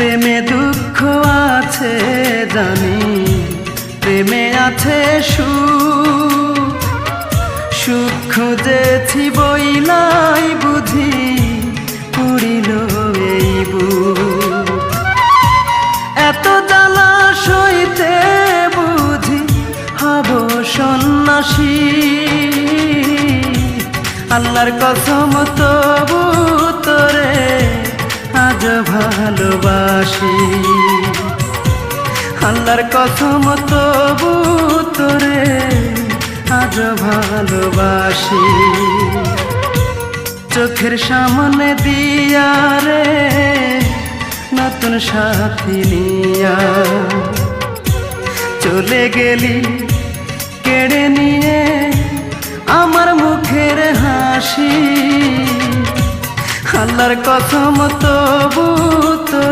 প্রেমে দুঃখ আছে জানি, প্রেমে আছে সুখ। সুখ খুঁজেছি বইলাই বুঝি পুরিল এই বুক। এত জ্বালা সইতে বুঝি হব সন্ন্যাসী। আল্লাহর কসম তবু তোরে আজ ভালোবাসি। আল্লাহর কসম তবু তোরে আজ ভালোবাসি। চোখের সামনে দিয়া রে নতুন সাথী নিয়া চলে গেলি কেড়ে নিয়ে আমার মুখের হাসি। আল্লাহর কসম তবু তোরে